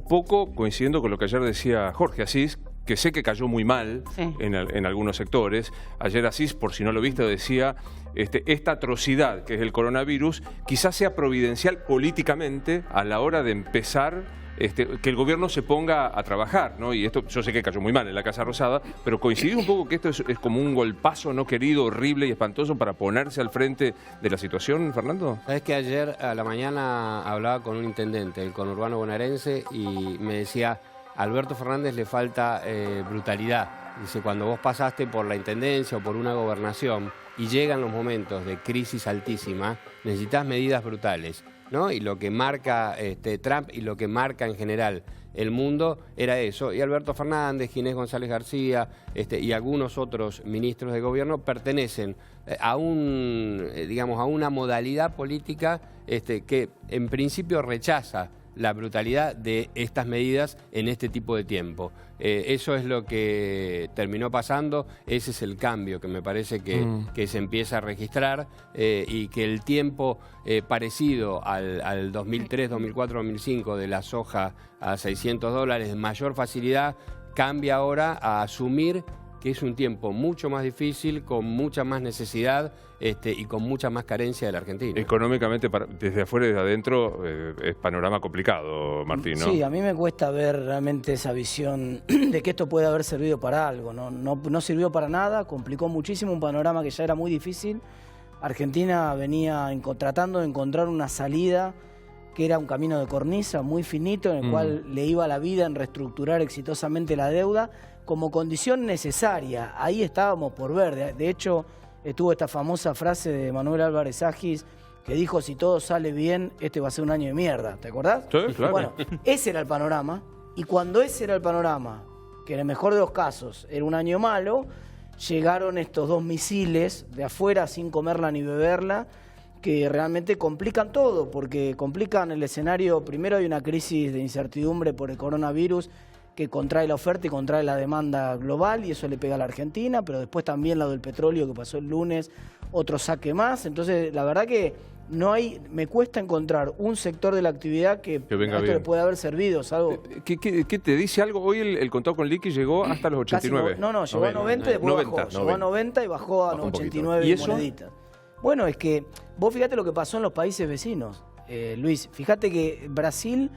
Poco coincidiendo con lo que ayer decía Jorge Asís, que sé que cayó muy mal en algunos sectores. Ayer Asís, por si no lo viste, decía esta atrocidad que es el coronavirus quizás sea providencial políticamente a la hora de empezar que el gobierno se ponga a trabajar, ¿no? Y esto yo sé que cayó muy mal en la Casa Rosada, pero coincidió un poco que esto es como un golpazo no querido, horrible y espantoso para ponerse al frente de la situación, Fernando. Sabes que ayer a la mañana hablaba con un intendente del conurbano bonaerense y me decía, a Alberto Fernández le falta brutalidad. Dice, cuando vos pasaste por la intendencia o por una gobernación y llegan los momentos de crisis altísima, necesitas medidas brutales, ¿no? Y lo que marca Trump y lo que marca en general el mundo era eso. Y Alberto Fernández, Ginés González García y algunos otros ministros de gobierno pertenecen a digamos, a una modalidad política que en principio rechaza la brutalidad de estas medidas en este tipo de tiempo. Eso es lo que terminó pasando, ese es el cambio que me parece que se empieza a registrar y que el tiempo parecido al 2003, 2004, 2005 de la soja a $600 de mayor facilidad cambia ahora a asumir que es un tiempo mucho más difícil, con mucha más necesidad y con mucha más carencia de la Argentina. Económicamente, desde afuera y desde adentro, es panorama complicado, Martín, ¿no? Sí, a mí me cuesta ver realmente esa visión de que esto puede haber servido para algo. No sirvió para nada, complicó muchísimo un panorama que ya era muy difícil. Argentina venía tratando de encontrar una salida que era un camino de cornisa muy finito, en el cual le iba la vida en reestructurar exitosamente la deuda como condición necesaria. Ahí estábamos por ver. De hecho, estuvo esta famosa frase de Manuel Álvarez Agis que dijo, si todo sale bien, este va a ser un año de mierda. ¿Te acordás? Sí, claro. Bueno, ese era el panorama. Y cuando ese era el panorama, que en el mejor de los casos era un año malo, llegaron estos dos misiles de afuera sin comerla ni beberla, que realmente complican todo, porque complican el escenario. Primero hay una crisis de incertidumbre por el coronavirus que contrae la oferta y contrae la demanda global, y eso le pega a la Argentina, pero después también lo del petróleo que pasó el lunes, otro saque más. Entonces, la verdad que me cuesta encontrar un sector de la actividad que esto le puede haber servido. Salvo... ¿Qué te dice algo? Hoy el contado con liqui llegó hasta los 89. Llegó a 90 y después bajó. Llegó a 90 y bajó a 89 ¿Y eso? moneditas. Bueno, es que vos fíjate lo que pasó en los países vecinos, Luis. Fíjate que Brasil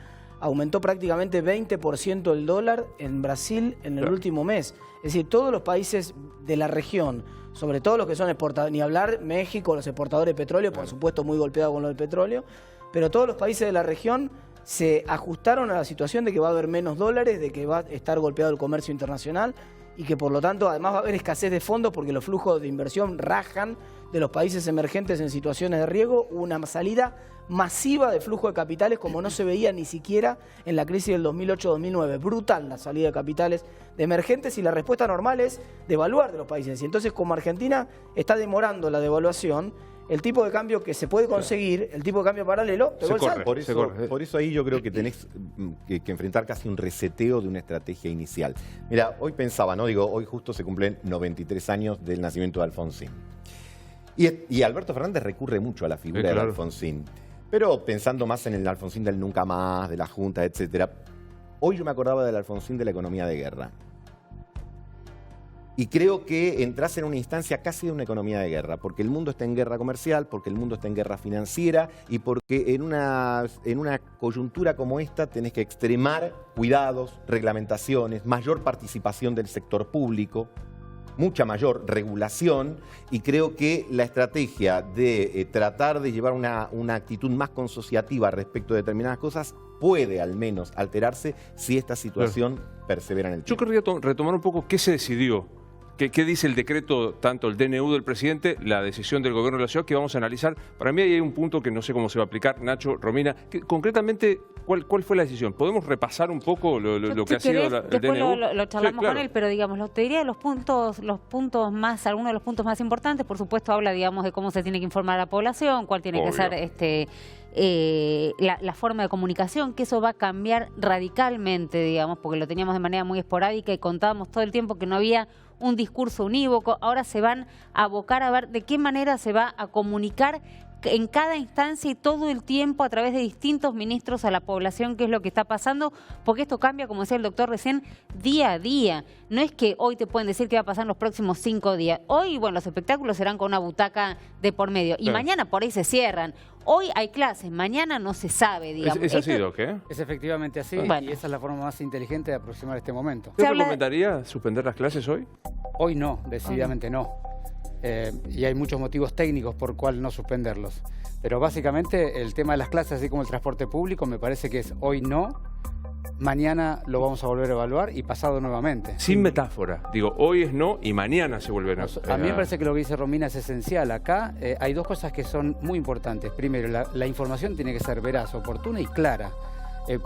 aumentó prácticamente 20% el dólar en Brasil en el último mes. Es decir, todos los países de la región, sobre todo los que son exportadores, ni hablar México, los exportadores de petróleo, por supuesto muy golpeados con lo del petróleo, pero todos los países de la región se ajustaron a la situación de que va a haber menos dólares, de que va a estar golpeado el comercio internacional y que por lo tanto además va a haber escasez de fondos porque los flujos de inversión rajan de los países emergentes en situaciones de riesgo, una salida masiva de flujo de capitales como no se veía ni siquiera en la crisis del 2008-2009. Brutal la salida de capitales de emergentes, y la respuesta normal es devaluar de los países. Y entonces, como Argentina está demorando la devaluación, el tipo de cambio que se puede conseguir, el tipo de cambio paralelo, por eso ahí yo creo que tenés que enfrentar casi un reseteo de una estrategia inicial. Mira, hoy pensaba, ¿no? Digo, hoy justo se cumplen 93 años del nacimiento de Alfonsín. Y Alberto Fernández recurre mucho a la figura de Alfonsín. Pero pensando más en el Alfonsín del nunca más, de la Junta, etcétera, hoy yo me acordaba del Alfonsín de la economía de guerra. Y creo que entras en una instancia casi de una economía de guerra, porque el mundo está en guerra comercial, porque el mundo está en guerra financiera y porque en una coyuntura como esta tenés que extremar cuidados, reglamentaciones, mayor participación del sector público, mucha mayor regulación, y creo que la estrategia de tratar de llevar una actitud más consociativa respecto de determinadas cosas puede al menos alterarse si esta situación persevera en el tiempo. Yo querría retomar un poco qué se decidió. ¿Qué dice el decreto, tanto el DNU del presidente, la decisión del gobierno de la ciudad, que vamos a analizar? Para mí ahí hay un punto que no sé cómo se va a aplicar, Nacho, Romina. Concretamente, ¿cuál fue la decisión? ¿Podemos repasar un poco lo que ha sido el después DNU? Lo charlamos con él, pero digamos, te diría algunos de los puntos más importantes. Por supuesto, habla, digamos, de cómo se tiene que informar a la población, cuál tiene que ser la forma de comunicación, que eso va a cambiar radicalmente, digamos, porque lo teníamos de manera muy esporádica y contábamos todo el tiempo que no había un discurso unívoco. Ahora se van a abocar a ver de qué manera se va a comunicar en cada instancia y todo el tiempo a través de distintos ministros a la población qué es lo que está pasando, porque esto cambia, como decía el doctor recién, día a día. No es que hoy te pueden decir qué va a pasar en los próximos 5 días. Hoy, bueno, los espectáculos serán con una butaca de por medio y mañana por ahí se cierran. Hoy hay clases, mañana no se sabe, digamos. ¿Es así, Doc? Es efectivamente así, y esa es la forma más inteligente de aproximar este momento. ¿Usted recomendaría suspender las clases hoy? Hoy no, decididamente no. Y hay muchos motivos técnicos por cuál no suspenderlos. Pero básicamente el tema de las clases, así como el transporte público, me parece que es hoy no, mañana lo vamos a volver a evaluar y pasado nuevamente. Sin metáfora. Digo, hoy es no y mañana se vuelve a... A mí me parece que lo que dice Romina es esencial. Acá hay dos cosas que son muy importantes. Primero, la información tiene que ser veraz, oportuna y clara.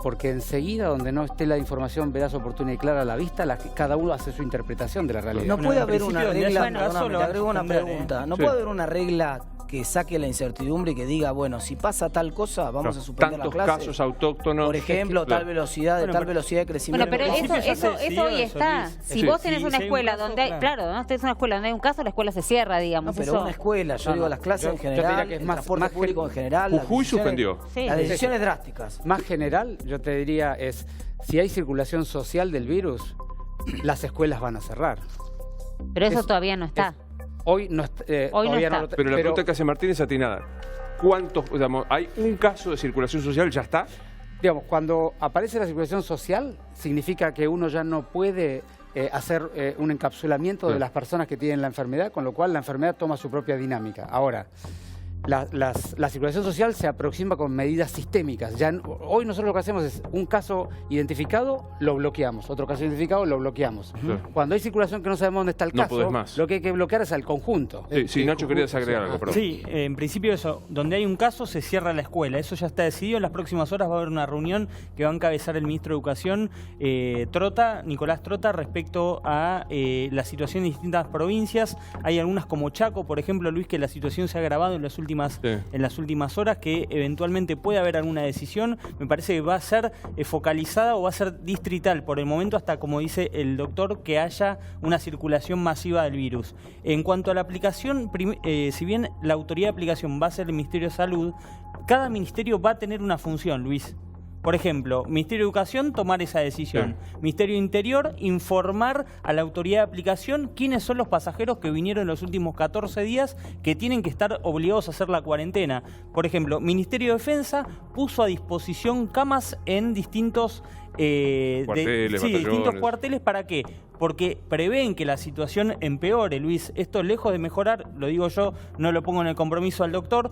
Porque enseguida, donde no esté la información veraz, oportuna y clara a la vista, cada uno hace su interpretación de la realidad. No puede haber una regla, perdóname, te agrego una pregunta. No puede haber una regla que saque la incertidumbre y que diga, bueno, si pasa tal cosa, vamos a suspender la clase. Tantos casos autóctonos. Por ejemplo, tal velocidad de crecimiento. Bueno, pero eso hoy está. Si vos tenés una escuela donde hay, claro, ¿no? Tenés una escuela donde hay un caso, la escuela se cierra, digamos. No, pero una escuela, yo digo las clases en general, el transporte público en general. Jujuy suspendió. Las decisiones drásticas. Más general, yo te diría, es si hay circulación social del virus, las escuelas van a cerrar. Pero eso todavía no está. Hoy no, todavía no está. Pero la pregunta que hace Martín es atinada. ¿Cuántos, digamos, hay un caso de circulación social, ya está? Digamos, cuando aparece la circulación social, significa que uno ya no puede hacer un encapsulamiento de las personas que tienen la enfermedad, con lo cual la enfermedad toma su propia dinámica. Ahora, la circulación social se aproxima con medidas sistémicas. Hoy nosotros lo que hacemos es un caso identificado, lo bloqueamos. Otro caso identificado, lo bloqueamos. Cuando hay circulación que no sabemos dónde está el caso, lo que hay que bloquear es al conjunto. Sí, Nacho, querías agregar algo, perdón. Sí, en principio eso, donde hay un caso se cierra la escuela. Eso ya está decidido. En las próximas horas va a haber una reunión que va a encabezar el ministro de Educación, Nicolás Trota, respecto a la situación en distintas provincias. Hay algunas como Chaco, por ejemplo, Luis, que la situación se ha agravado en las últimas horas, que eventualmente puede haber alguna decisión. Me parece que va a ser focalizada o va a ser distrital por el momento hasta, como dice el doctor, que haya una circulación masiva del virus. En cuanto a la aplicación, si bien la autoridad de aplicación va a ser el Ministerio de Salud, cada ministerio va a tener una función, Luis. Por ejemplo, Ministerio de Educación, tomar esa decisión. Ministerio de Interior, informar a la autoridad de aplicación quiénes son los pasajeros que vinieron en los últimos 14 días que tienen que estar obligados a hacer la cuarentena. Por ejemplo, Ministerio de Defensa puso a disposición camas en distintos distintos cuarteles. ¿Para qué? Porque prevén que la situación empeore, Luis. Esto, lejos de mejorar, lo digo yo, no lo pongo en el compromiso al doctor,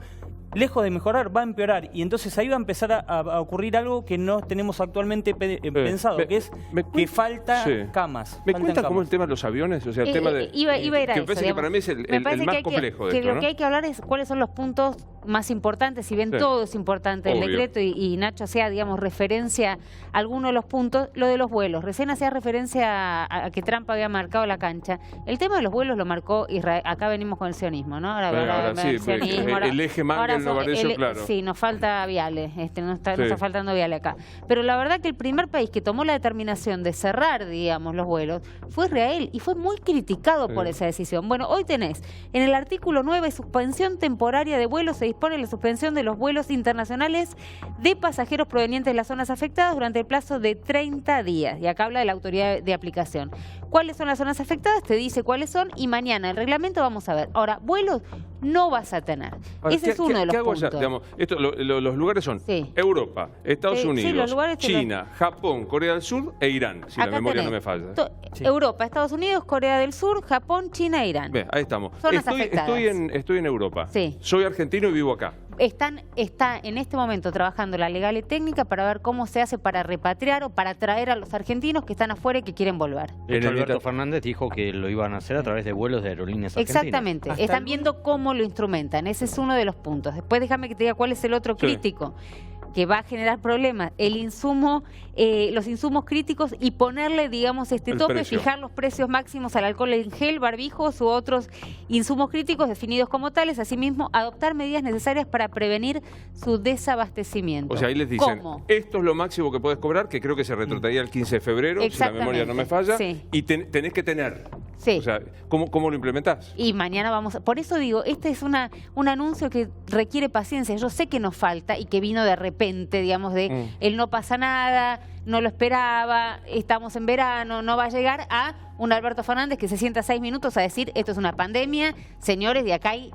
lejos de mejorar, va a empeorar. Y entonces ahí va a empezar a ocurrir algo que no tenemos actualmente pensado, que es que falta camas. ¿Me cuenta cómo el tema de los aviones? O sea, el tema de... Iba a ir a eso, que para mí es el más complejo de esto, ¿no? Lo que hay que hablar es cuáles son los puntos más importantes, si bien todo es importante, el decreto, y Nacho hacía, digamos, referencia a algunos de los puntos, lo de los vuelos. Recién hacía referencia a que Trump había marcado la cancha. El tema de los vuelos lo marcó Israel. Acá venimos con el sionismo, ¿no? Ahora sí, el eje Mangel Novarecio, claro. Sí, nos falta Viale, nos está faltando Viale acá. Pero la verdad que el primer país que tomó la determinación de cerrar, digamos, los vuelos fue Israel, y fue muy criticado por esa decisión. Bueno, hoy tenés en el artículo 9, suspensión temporaria de vuelos, se dispone la suspensión de los vuelos internacionales de pasajeros provenientes de las zonas afectadas durante el plazo de 30 días. Y acá habla de la autoridad de aplicación. ¿Cuáles son las zonas afectadas? Te dice cuáles son, y mañana el reglamento vamos a ver. Ahora, vuelos no vas a tener. Ese es uno de los puntos. Digamos, los lugares son Europa, Estados Unidos, China, Japón, Corea del Sur e Irán, si la memoria no me falla. Europa, Estados Unidos, Corea del Sur, Japón, China e Irán. Bien, ahí estamos. Zonas afectadas. Estoy en Europa. Soy argentino y vivo acá. Está en este momento trabajando la legal y técnica para ver cómo se hace para repatriar o para traer a los argentinos que están afuera y que quieren volver. Alberto Fernández dijo que lo iban a hacer a través de vuelos de aerolíneas argentinas. Exactamente. Están viendo cómo lo instrumentan. Ese es uno de los puntos. Después déjame que te diga cuál es el otro crítico que va a generar problemas, los insumos críticos, y ponerle, digamos, tope, fijar los precios máximos al alcohol en gel, barbijos u otros insumos críticos definidos como tales. Asimismo, adoptar medidas necesarias para prevenir su desabastecimiento. O sea, ahí les dicen, esto es lo máximo que puedes cobrar, que creo que se retrotraía el 15 de febrero, si la memoria no me falla, y tenés que tener Sí. O sea, ¿cómo lo implementás? Y mañana vamos... Por eso digo, este es un anuncio que requiere paciencia. Yo sé que nos falta y que vino de repente, digamos, de el no pasa nada, no lo esperaba, estamos en verano, no va a llegar, a un Alberto Fernández que se sienta 6 minutos a decir esto es una pandemia, señores, de acá hay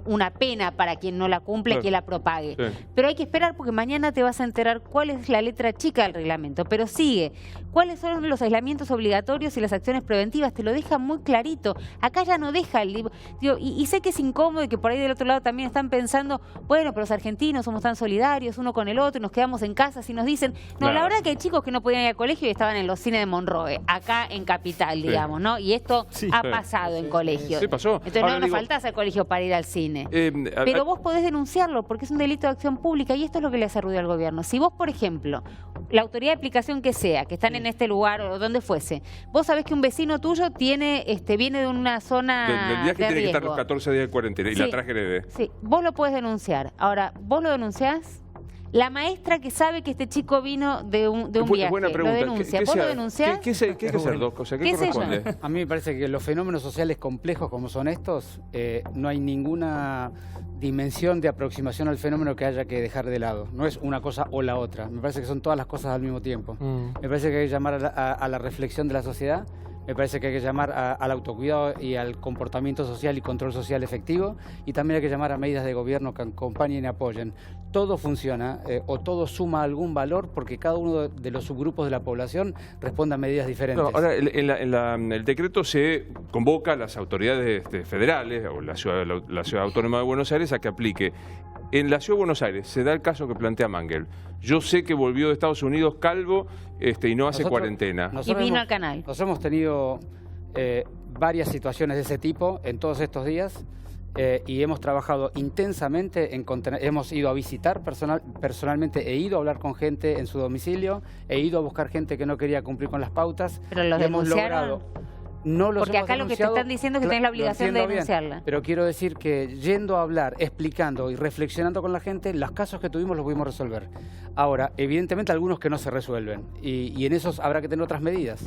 una pena para quien no la cumple, quien la propague. Sí. Pero hay que esperar porque mañana te vas a enterar cuál es la letra chica del reglamento. Pero sigue, cuáles son los aislamientos obligatorios y las acciones preventivas, te lo deja muy clarito. Acá ya no deja el libro. Y sé que es incómodo y que por ahí del otro lado también están pensando, bueno, pero los argentinos somos tan solidarios uno con el otro y nos quedamos en casa si nos dicen, no, claro. La verdad que hay chicos que no podían ir al colegio y estaban en los cines de Monroe, acá en Capital, digamos, ¿no? Y esto ha pasado en colegios. Sí, pasó. Entonces ahora no faltás al colegio para ir al cine. Pero vos podés denunciarlo porque es un delito de acción pública y esto es lo que le hace ruido al gobierno. Si vos, por ejemplo, la autoridad de aplicación que sea, que están en este lugar o donde fuese, vos sabés que un vecino tuyo viene de una zona del viaje de tiene riesgo. que estar los 14 días de cuarentena y la traje heredé. Sí, vos lo podés denunciar. Ahora, vos lo denunciás. La maestra que sabe que este chico vino de un viaje, buena pregunta. lo denuncia. ¿Vos lo denunciás? ¿Qué hay que hacer, Doc? O sea, ¿qué corresponde? A mí me parece que los fenómenos sociales complejos como son estos, no hay ninguna dimensión de aproximación al fenómeno que haya que dejar de lado. No es una cosa o la otra. Me parece que son todas las cosas al mismo tiempo. Me parece que hay que llamar a la reflexión de la sociedad. Me parece que hay que llamar al autocuidado y al comportamiento social y control social efectivo, y también hay que llamar a medidas de gobierno que acompañen y apoyen. Todo funciona o todo suma algún valor porque cada uno de los subgrupos de la población responde a medidas diferentes. No, ahora, en el decreto se convoca a las autoridades federales o la ciudad Autónoma de Buenos Aires a que aplique. En la Ciudad de Buenos Aires se da el caso que plantea Mangel. Yo sé que volvió de Estados Unidos calvo y no hace cuarentena. Y vino al canal. Nosotros hemos tenido varias situaciones de ese tipo en todos estos días y hemos trabajado intensamente en contener. Hemos ido a visitar personalmente, he ido a hablar con gente en su domicilio, he ido a buscar gente que no quería cumplir con las pautas. Pero los denunciaron. No los Porque acá lo que te están diciendo es que tenés la obligación de denunciarla. Bien, pero quiero decir que yendo a hablar, explicando y reflexionando con la gente, los casos que tuvimos los pudimos resolver. Ahora, evidentemente algunos que no se resuelven y en esos habrá que tener otras medidas.